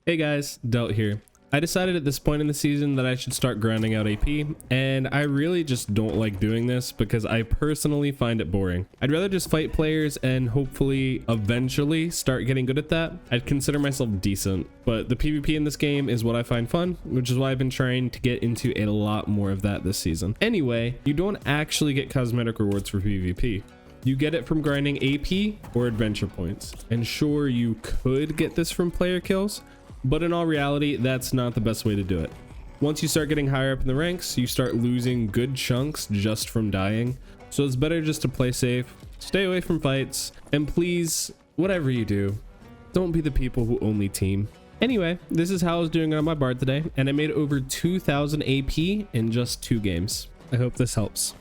Hey guys, Delt here. I decided at this point in the season that I should start grinding out AP, and I really just don't like doing this because I personally find it boring. I'd rather just fight players and hopefully eventually start getting good at that. I'd consider myself decent, but the PvP in this game is what I find fun, which is why I've been trying to get into a lot more of that this season. Anyway, you don't actually get cosmetic rewards for PvP. You get it from grinding AP or adventure points. And sure, you could get this from player kills, but in all reality, that's not the best way to do it. Once you start getting higher up in the ranks, you start losing good chunks just from dying. So it's better just to play safe, stay away from fights, and please, whatever you do, don't be the people who only team. Anyway, this is how I was doing on my bard today, and I made over 2,000 AP in just 2 games. I hope this helps.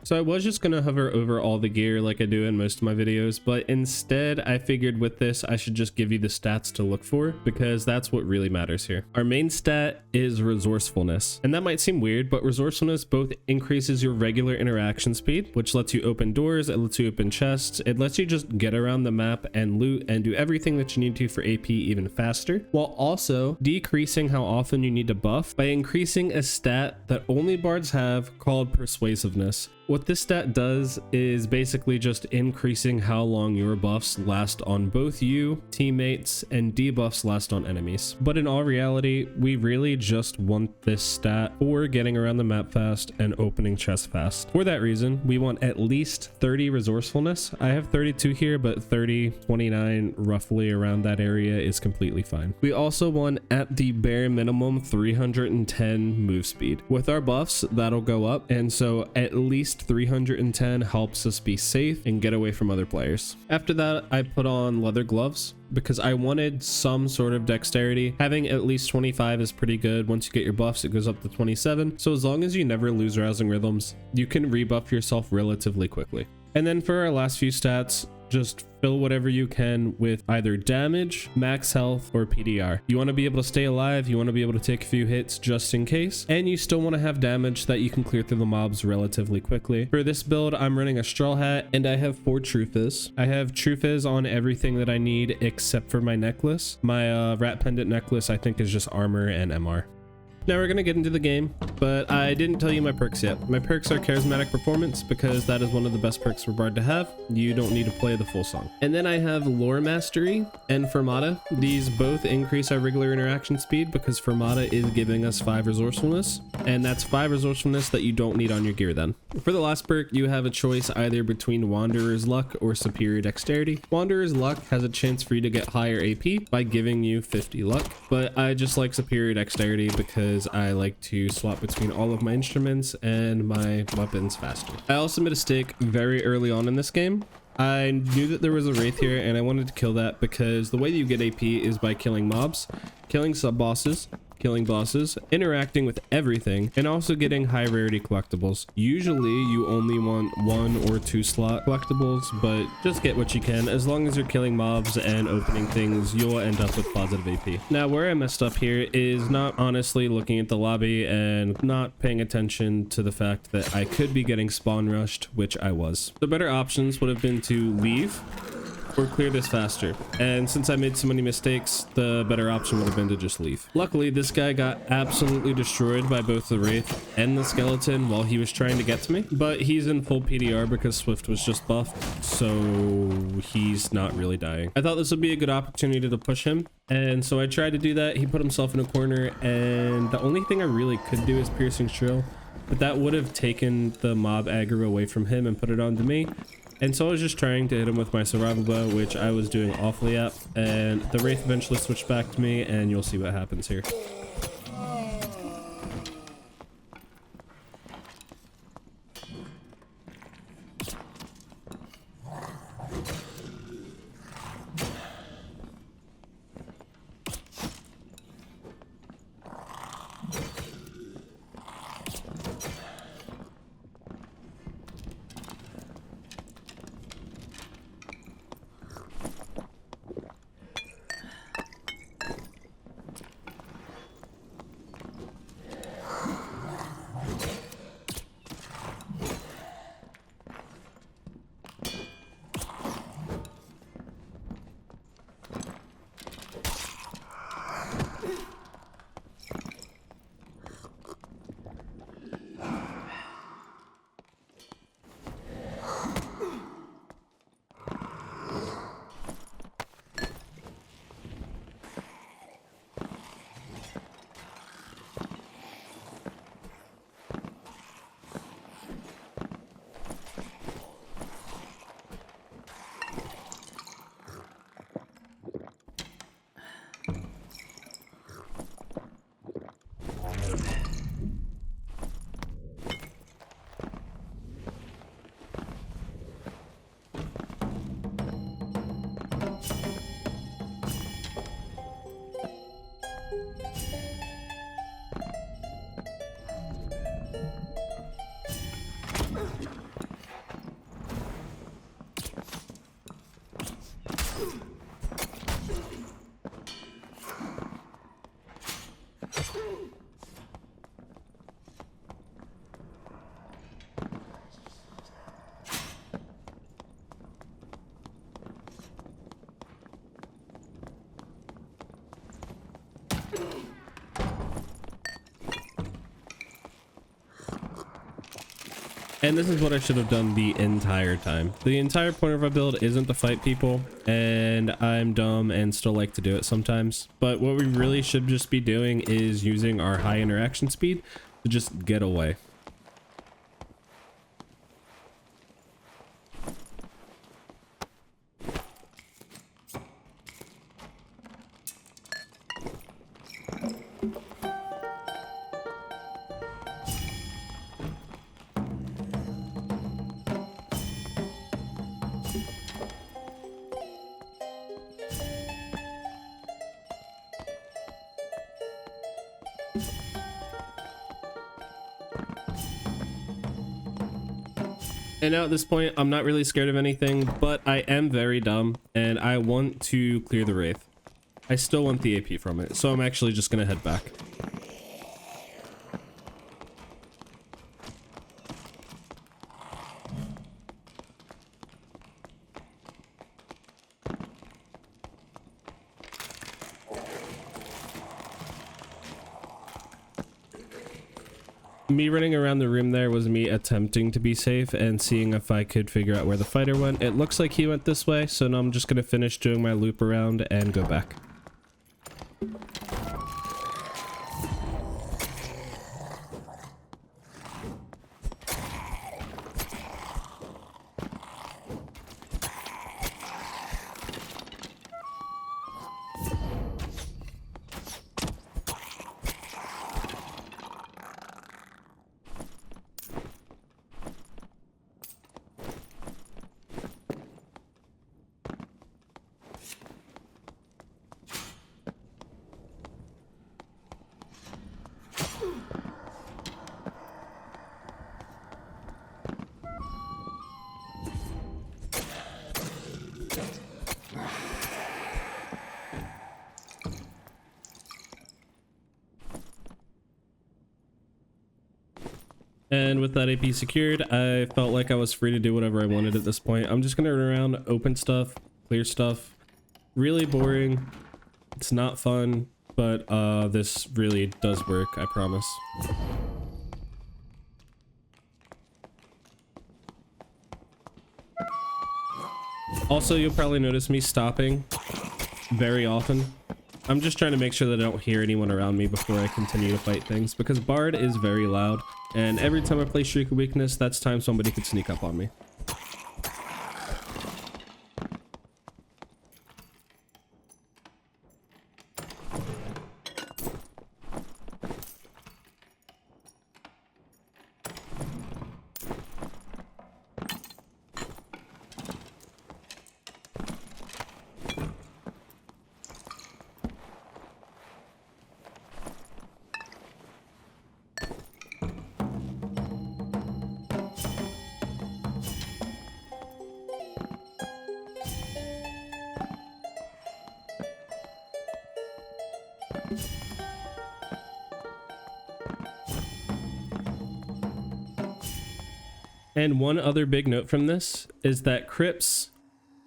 So I was just gonna hover over all the gear like I do in most of my videos, but instead I figured with this I should just give you the stats to look for because that's what really matters here. Our main stat is resourcefulness, and that might seem weird, but resourcefulness both increases your regular interaction speed, which lets you open doors, it lets you open chests, it lets you just get around the map and loot and do everything that you need to for AP even faster, while also decreasing how often you need to buff by increasing a stat that only bards have called persuasiveness. What this stat does is basically just increasing how long your buffs last on both you, teammates, and debuffs last on enemies. But in all reality, we really just want this stat for getting around the map fast and opening chests fast. For that reason, we want at least 30 resourcefulness. I have 32 here, but 30, 29, roughly around that area is completely fine. We also want at the bare minimum 310 move speed. With our buffs, that'll go up, and so at least 310 helps us be safe and get away from other players. After that, I put on leather gloves because I wanted some sort of dexterity. Having at least 25 is pretty good. Once you get your buffs, it goes up to 27. So as long as you never lose rousing rhythms, you can rebuff yourself relatively quickly. And then for our last few stats, just fill whatever you can with either damage, max health, or PDR. You want to be able to stay alive, you want to be able to take a few hits just in case, and you still want to have damage that you can clear through the mobs relatively quickly. For this build, I'm running a straw hat, and I have 4 true fizz. I have true fizz on everything that I need except for my necklace. My rat pendant necklace, I think, is just armor and MR. Now we're gonna get into the game, but I didn't tell you my perks yet. My perks are charismatic performance because that is one of the best perks for bard to have. You don't need to play the full song. And then I have lore mastery and fermata. These both increase our regular interaction speed because fermata is giving us 5 resourcefulness, and that's 5 resourcefulness that you don't need on your gear then. For the last perk, you have a choice either between wanderer's luck or superior dexterity. Wanderer's luck has a chance for you to get higher AP by giving you 50 luck, but I just like superior dexterity because I like to swap between all of my instruments and my weapons faster. I also made a mistake very early on in this game. I knew that there was a wraith here and I wanted to kill that because the way that you get AP is by killing mobs, killing sub-bosses, killing bosses, interacting with everything, and also getting high rarity collectibles. Usually you only want 1 or 2 slot collectibles, but just get what you can. As long as you're killing mobs and opening things, you'll end up with positive AP. Now where I messed up here is not honestly looking at the lobby and not paying attention to the fact that I could be getting spawn rushed, which I was. The better options would have been to leave or clear this faster, and since I made so many mistakes, the better option would have been to just leave. Luckily, this guy got absolutely destroyed by both the wraith and the skeleton while he was trying to get to me, but he's in full PDR because Swift was just buffed, so he's not really dying. I thought this would be a good opportunity to push him, and so I tried to do that. He put himself in a corner, and the only thing I really could do is piercing shrill, but that would have taken the mob aggro away from him and put it onto me. And so I was just trying to hit him with my survival bow, which I was doing awfully at, and the wraith eventually switched back to me, and you'll see what happens here. And this is what I should have done the entire time. The entire point of our build isn't to fight people, and I'm dumb and still like to do it sometimes. But what we really should just be doing is using our high interaction speed to just get away. And now at this point, I'm not really scared of anything, but I am very dumb, and I want to clear the Wraith. I still want the AP from it, so I'm actually just gonna head back. Me running around the room there was me attempting to be safe and seeing if I could figure out where the fighter went. It looks like he went this way, so now I'm just going to finish doing my loop around and go back. And with that AP secured, I felt like I was free to do whatever I wanted at this point. I'm just gonna run around, open stuff, clear stuff. Really boring. It's not fun, but this really does work, I promise. Also, you'll probably notice me stopping very often. I'm just trying to make sure that I don't hear anyone around me before I continue to fight things, because Bard is very loud, and every time I play Streak of Weakness, that's time somebody could sneak up on me. And one other big note from this is that crypts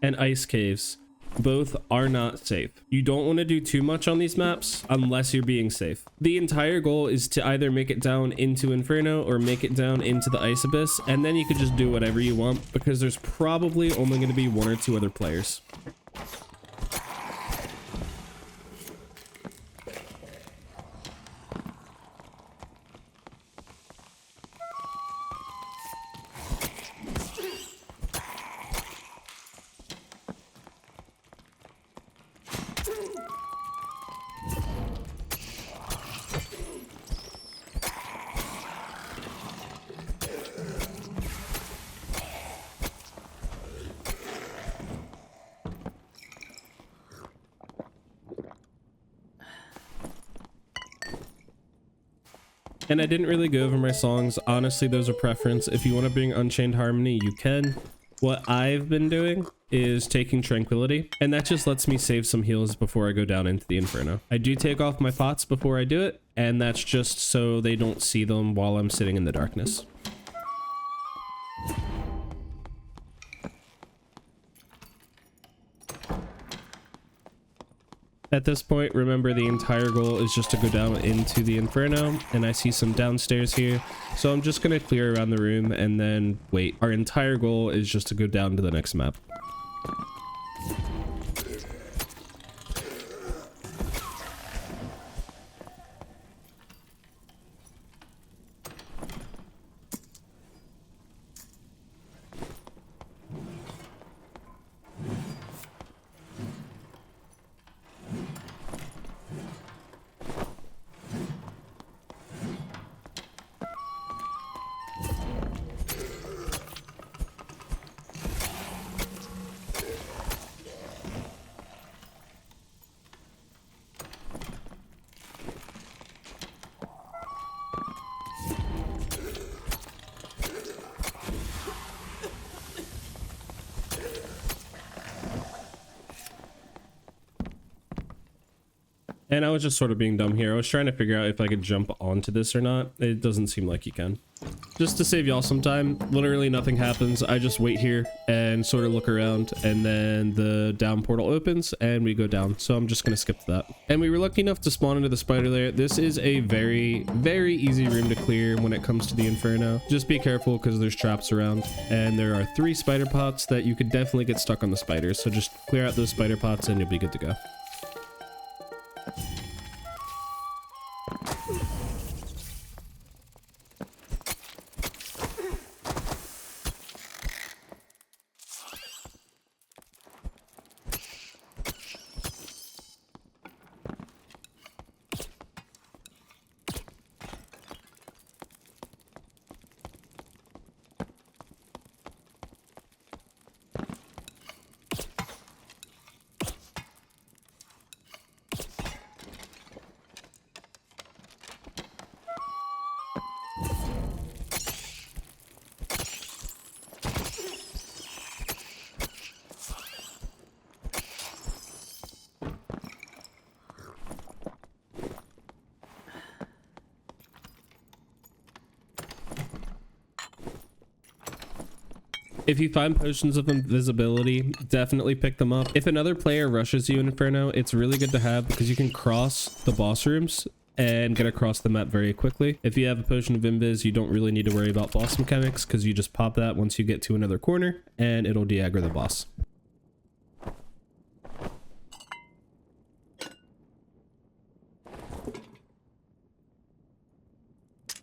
and ice caves both are not safe. You don't want to do too much on these maps unless you're being safe. The entire goal is to either make it down into Inferno or make it down into the Ice Abyss, and then you could just do whatever you want because there's probably only going to be one or two other players. And I didn't really go over my songs. Honestly, those are preference. If you want to bring Unchained Harmony, you can. What I've been doing is taking Tranquility, and that just lets me save some heals before I go down into the Inferno. I do take off my pots before I do it, and that's just so they don't see them while I'm sitting in the darkness. At this point, remember the entire goal is just to go down into the Inferno, and I see some downstairs here. So I'm just going to clear around the room and then wait. Our entire goal is just to go down to the next map. And I was just sort of being dumb here. I was trying to figure out if I could jump onto this or not. It doesn't seem like you can. Just to save y'all some time, literally nothing happens. I just wait here and sort of look around, and then the down portal opens and we go down. So I'm just going to skip that. And we were lucky enough to spawn into the spider lair. This is a very, very easy room to clear when it comes to the Inferno. Just be careful because there's traps around, and there are 3 spider pots that you could definitely get stuck on the spiders. So just clear out those spider pots and you'll be good to go. If you find potions of invisibility, definitely pick them up. If another player rushes you in Inferno, it's really good to have because you can cross the boss rooms and get across the map very quickly. If you have a potion of invis, you don't really need to worry about boss mechanics because you just pop that once you get to another corner and it'll de-aggro the boss.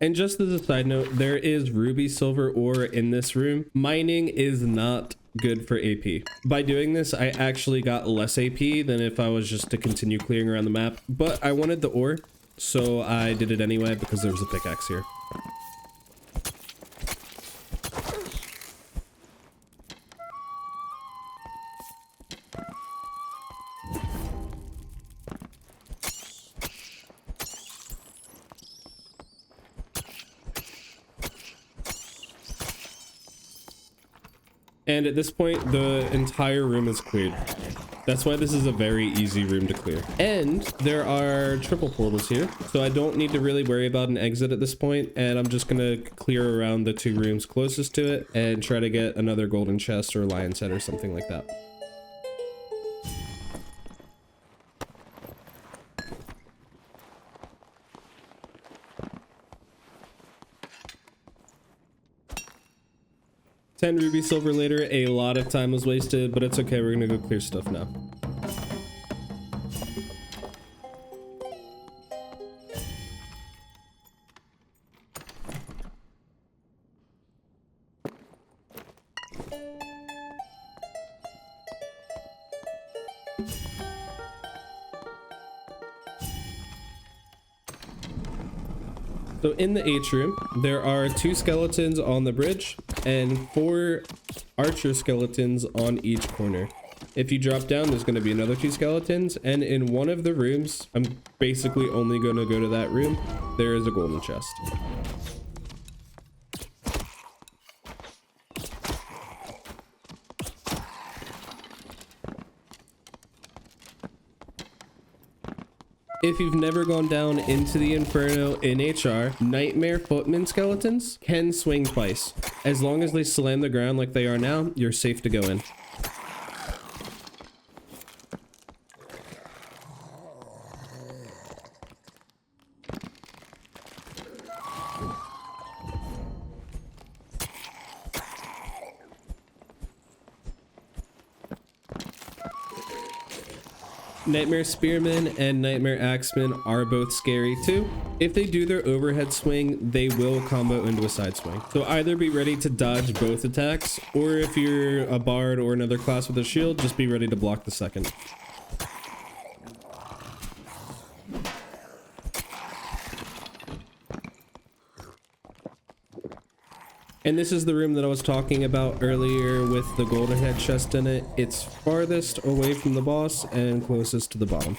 And just as a side note, there is ruby silver ore in this room. Mining is not good for AP. By doing this, I actually got less AP than if I was just to continue clearing around the map, but I wanted the ore, so I did it anyway because there was a pickaxe here. And at this point, the entire room is cleared. That's why this is a very easy room to clear. And there are triple portals here, so I don't need to really worry about an exit at this point, and I'm just gonna clear around the 2 rooms closest to it and try to get another golden chest or lion's head or something like that. $10 ruby silver later, a lot of time was wasted, but it's okay. We're gonna go clear stuff now. So in the atrium, there are 2 skeletons on the bridge and 4 archer skeletons on each corner. If you drop down, there's going to be another 2 skeletons, and in one of the rooms, I'm basically only going to go to that room, there is a golden chest. If you've never gone down into the Inferno in HR, Nightmare Footman skeletons can swing twice. As long as they slam the ground like they are now, you're safe to go in. Nightmare Spearmen and Nightmare Axemen are both scary too. If they do their overhead swing, they will combo into a side swing. So either be ready to dodge both attacks, or if you're a bard or another class with a shield, just be ready to block the second. And this is the room that I was talking about earlier with the golden head chest in it. It's farthest away from the boss and closest to the bottom.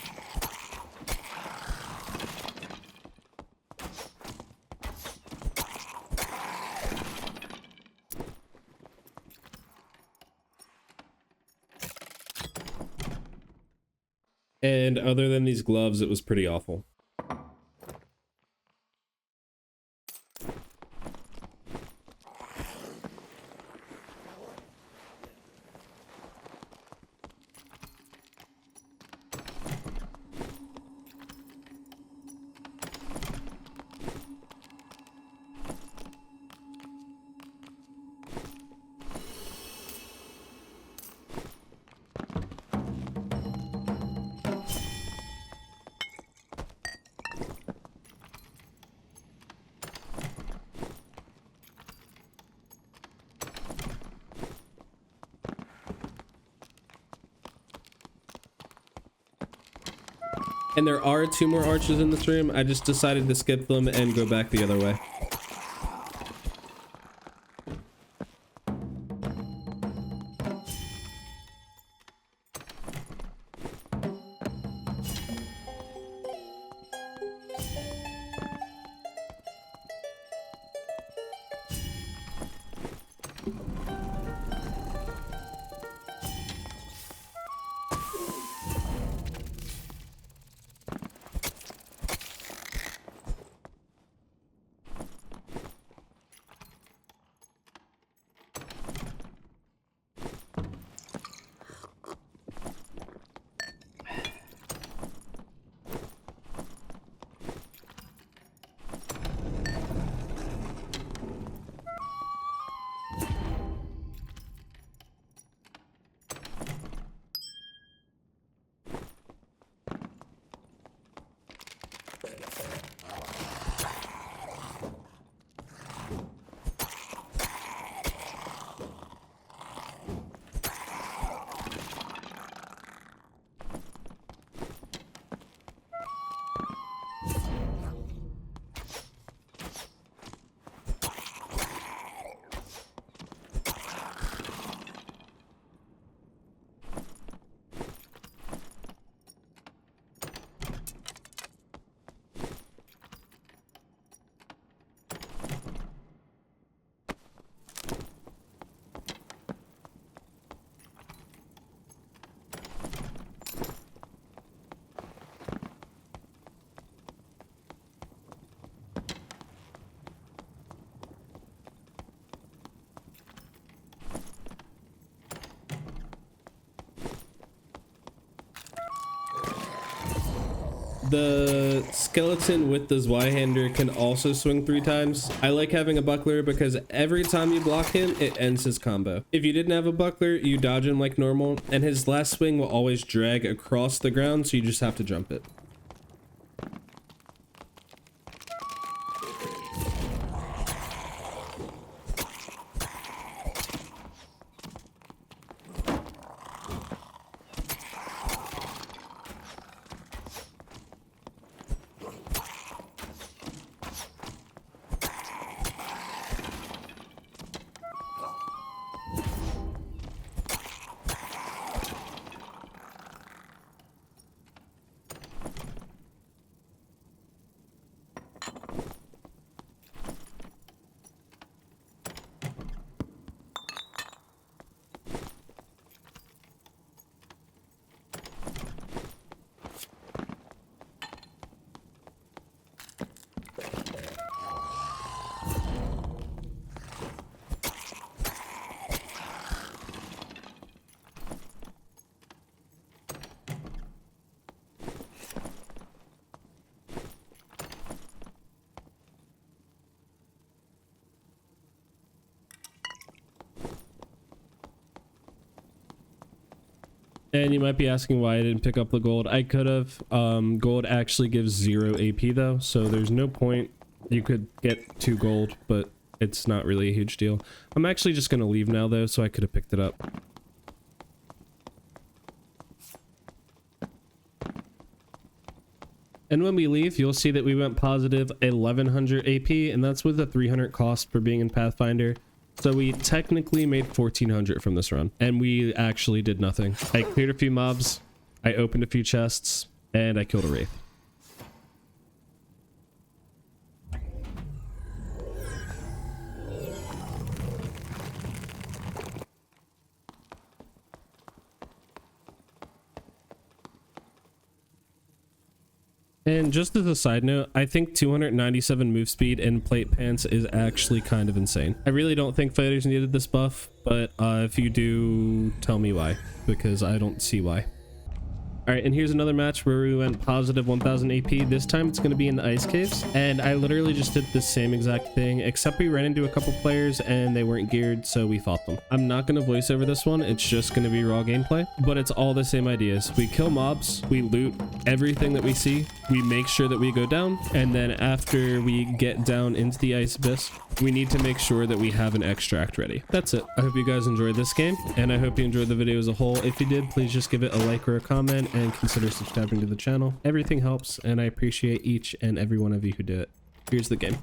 And other than these gloves, it was pretty awful. And there are 2 more archers in this room. I just decided to skip them and go back the other way. The skeleton with the Zweihander can also swing 3 times. I like having a buckler because every time you block him, it ends his combo. If you didn't have a buckler, you dodge him like normal, and his last swing will always drag across the ground, so you just have to jump it. And you might be asking why I didn't pick up the gold. I could have. Gold actually gives 0 AP though, so there's no point. You could get 2 gold, but it's not really a huge deal. I'm actually just gonna leave now though, so I could have picked it up. And when we leave, you'll see that we went positive 1100 AP, and that's with a 300 cost for being in Pathfinder. So we technically made 1400 from this run, and we actually did nothing. I cleared a few mobs, I opened a few chests, and I killed a wraith. And just as a side note, I think 297 move speed in plate pants is actually kind of insane. I really don't think fighters needed this buff, but if you do, tell me why, because I don't see why. All right, and here's another match where we went positive 1000 AP. This time it's going to be in the ice caves, and I literally just did the same exact thing, except we ran into a couple players and they weren't geared, so we fought them. I'm not going to voice over this one. It's just going to be raw gameplay, but it's all the same ideas. We kill mobs, we loot everything that we see, we make sure that we go down, and then after we get down into the ice abyss, we need to make sure that we have an extract ready. That's it. I hope you guys enjoyed this game, and I hope you enjoyed the video as a whole. If you did, please just give it a like or a comment and consider subscribing to the channel. Everything helps, and I appreciate each and every one of you who did it. Here's the game.